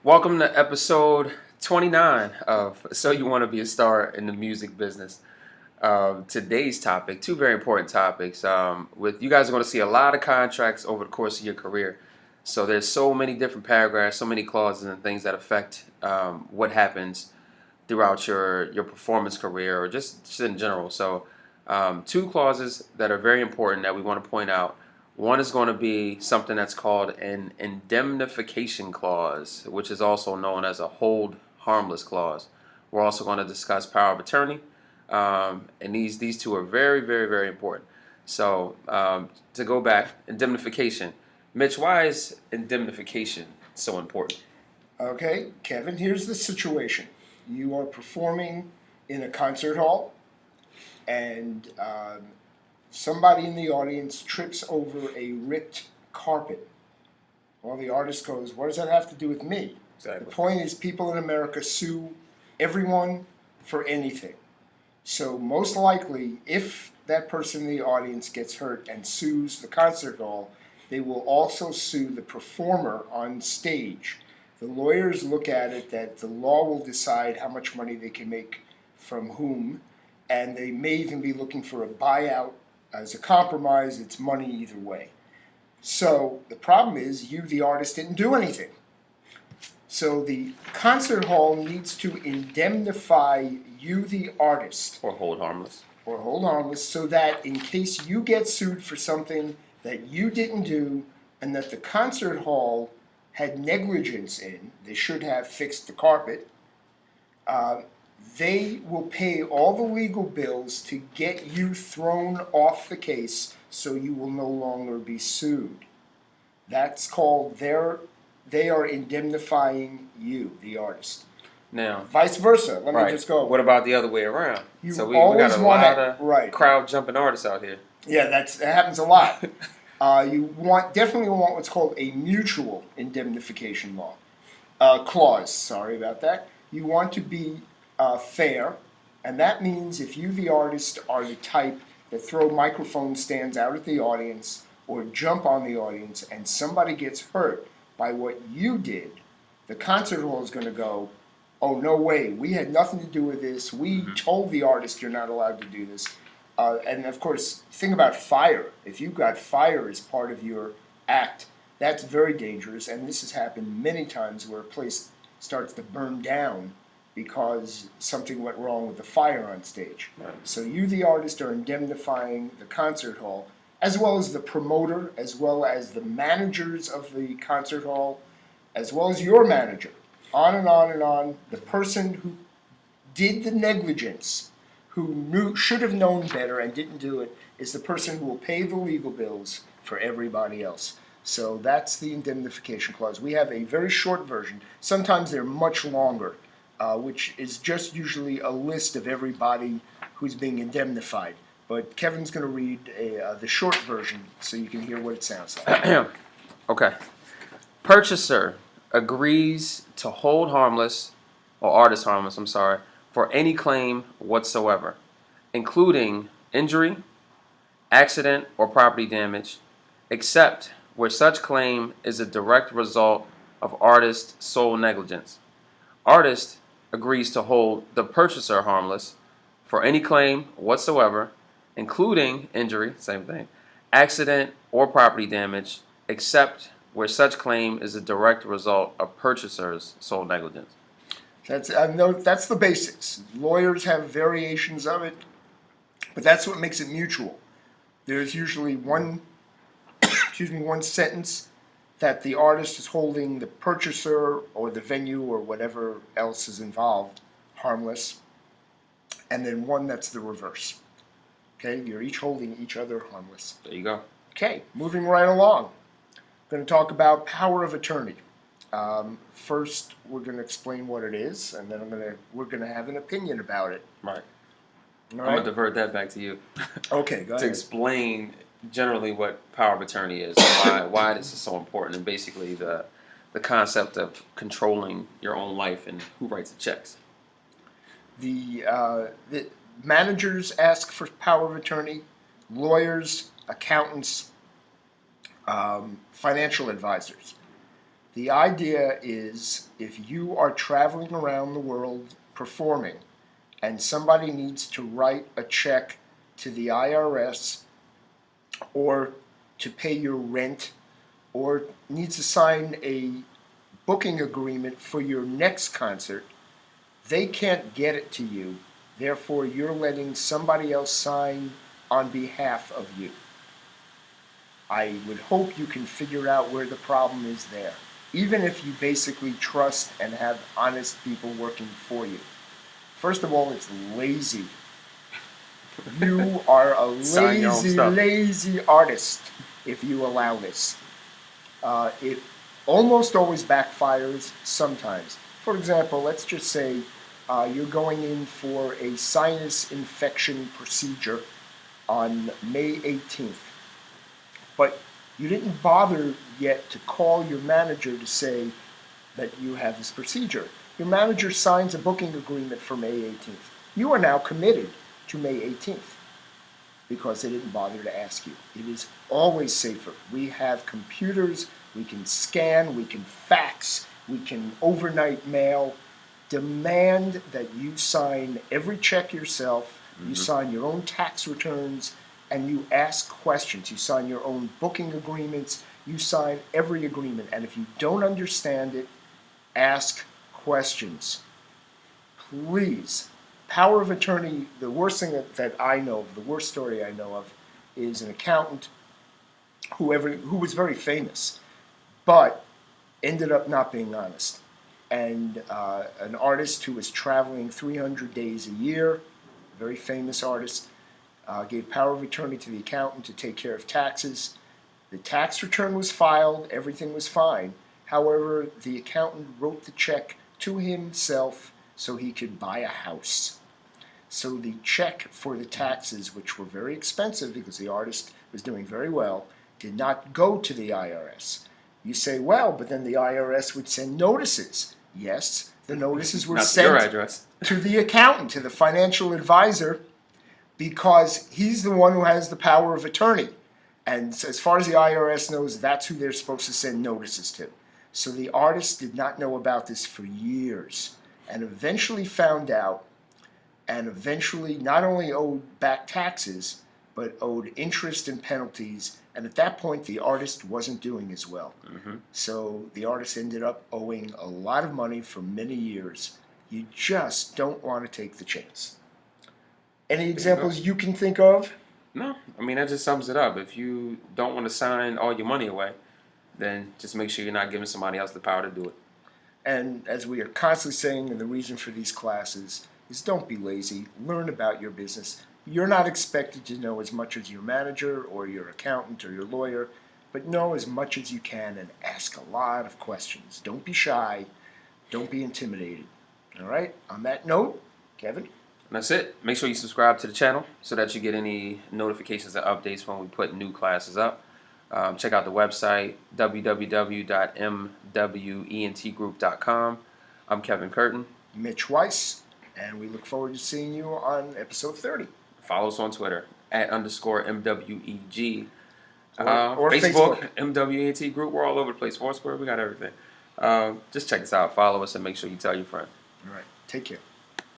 Welcome to episode 29 of So You Want to Be a Star in the Music Business. Today's topic, two very important topics. With you guys are going to see a lot of contracts over the course of your career. So there's so many different paragraphs, so many clauses and things that affect what happens throughout your performance career or just in general. So two clauses that are very important that we want to point out. One is going to be something that's called an indemnification clause, which is also known as a hold harmless clause. We're also going to discuss power of attorney, and these two are very, very, very important. So to go back, indemnification. Mitch, why is indemnification so important? Okay, Kevin, here's the situation. You are performing in a concert hall, and somebody in the audience trips over a ripped carpet. Well, the artist goes, "What does that have to do with me?" Exactly. The point is, people in America sue everyone for anything. So, most likely, if that person in the audience gets hurt and sues the concert hall, they will also sue the performer on stage. The lawyers look at it that the law will decide how much money they can make from whom, and they may even be looking for a buyout as a compromise. It's money either way. So the problem is you, the artist, didn't do anything. So the concert hall needs to indemnify you, the artist, Or hold harmless. so that in case you get sued for something that you didn't do and that the concert hall had negligence in, they should have fixed the carpet, they will pay all the legal bills to get you thrown off the case so you will no longer be sued. That's called they are indemnifying you, the artist. Now, Vice versa. Let right. me just go. What about the other way around? You So we always got a want lot to, of right. crowd jumping artists out here. Yeah, that happens a lot. You definitely want what's called a mutual indemnification clause. Sorry about that. You want to be fair, and that means if you, the artist, are the type that throw microphone stands out at the audience or jump on the audience, and somebody gets hurt by what you did, the concert hall is going to go, "Oh, no way! We had nothing to do with this. We told the artist you're not allowed to do this." And of course, think about fire. If you've got fire as part of your act, that's very dangerous. And this has happened many times where a place starts to burn down because something went wrong with the fire on stage. Right. So you, the artist, are indemnifying the concert hall, as well as the promoter, as well as the managers of the concert hall, as well as your manager. On and on and on. The person who did the negligence, who should have known better and didn't do it, is the person who will pay the legal bills for everybody else. So that's the indemnification clause. We have a very short version. Sometimes they're much longer, which is just usually a list of everybody who's being indemnified. But Kevin's going to read the short version so you can hear what it sounds like. Okay. Purchaser agrees to hold harmless, or artist harmless, for any claim whatsoever, including injury, accident, or property damage, except where such claim is a direct result of artist's sole negligence. Artist agrees to hold the purchaser harmless for any claim whatsoever, including injury, same thing, accident, or property damage, except where such claim is a direct result of purchaser's sole negligence. That's the basics. Lawyers have variations of it, but that's what makes it mutual. There's usually one sentence that the artist is holding the purchaser or the venue or whatever else is involved harmless, and then one that's the reverse. Okay, you're each holding each other harmless. There you go. Okay, moving right along. I'm going to talk about power of attorney. First, we're going to explain what it is, and then we're going to have an opinion about it. Right. All I'm right? going to divert that back to you. Okay, go To ahead. explain generally what power of attorney is, why this is so important, and basically the concept of controlling your own life and who writes the checks. The managers ask for power of attorney, lawyers, accountants, financial advisors. The idea is if you are traveling around the world performing and somebody needs to write a check to the IRS or to pay your rent or needs to sign a booking agreement for your next concert, they can't get it to you. Therefore, you're letting somebody else sign on behalf of you. I would hope you can figure out where the problem is there, even if you basically trust and have honest people working for you. First of all, it's lazy. You are a Sign your own lazy, stuff. lazy artist if you allow this. It almost always backfires sometimes. For example, let's just say you're going in for a sinus infection procedure on May 18th, but you didn't bother yet to call your manager to say that you have this procedure. Your manager signs a booking agreement for May 18th. You are now committed to May 18th because they didn't bother to ask you. It is always safer. We have computers, we can scan, we can fax, we can overnight mail. Demand that you sign every check yourself, you sign your own tax returns, and you ask questions. You sign your own booking agreements, you sign every agreement. And if you don't understand it, ask questions. Please. Power of attorney, the worst thing that I know of, the worst story I know of, is an accountant who was very famous, but ended up not being honest. And an artist who was traveling 300 days a year, very famous artist, gave power of attorney to the accountant to take care of taxes. The tax return was filed, everything was fine. However, the accountant wrote the check to himself so he could buy a house. So the check for the taxes, which were very expensive because the artist was doing very well, did not go to the IRS. You say, well, but then the IRS would send notices. Yes, the notices were Not to your sent address. to the accountant, to the financial advisor, because he's the one who has the power of attorney. And as far as the IRS knows, that's who they're supposed to send notices to. So the artist did not know about this for years and eventually found out and eventually not only owed back taxes, but owed interest and penalties. And at that point, the artist wasn't doing as well. So the artist ended up owing a lot of money for many years. You just don't want to take the chance. Any examples you can think of? No, I mean that just sums it up. If you don't want to sign all your money away, then just make sure you're not giving somebody else the power to do it. And as we are constantly saying, and the reason for these classes is don't be lazy. Learn about your business. You're not expected to know as much as your manager or your accountant or your lawyer, but know as much as you can and ask a lot of questions. Don't be shy. Don't be intimidated. All right? On that note, Kevin? And that's it. Make sure you subscribe to the channel so that you get any notifications or updates when we put new classes up. Check out the website, www.MWEntGroup.com. I'm Kevin Curtin. Mitch Weiss, and we look forward to seeing you on episode 30. Follow us on Twitter, @_MWEG. Or Facebook, MWEnt Group. We're all over the place. Foursquare, we got everything. Just check us out. Follow us and make sure you tell your friends. All right. Take care.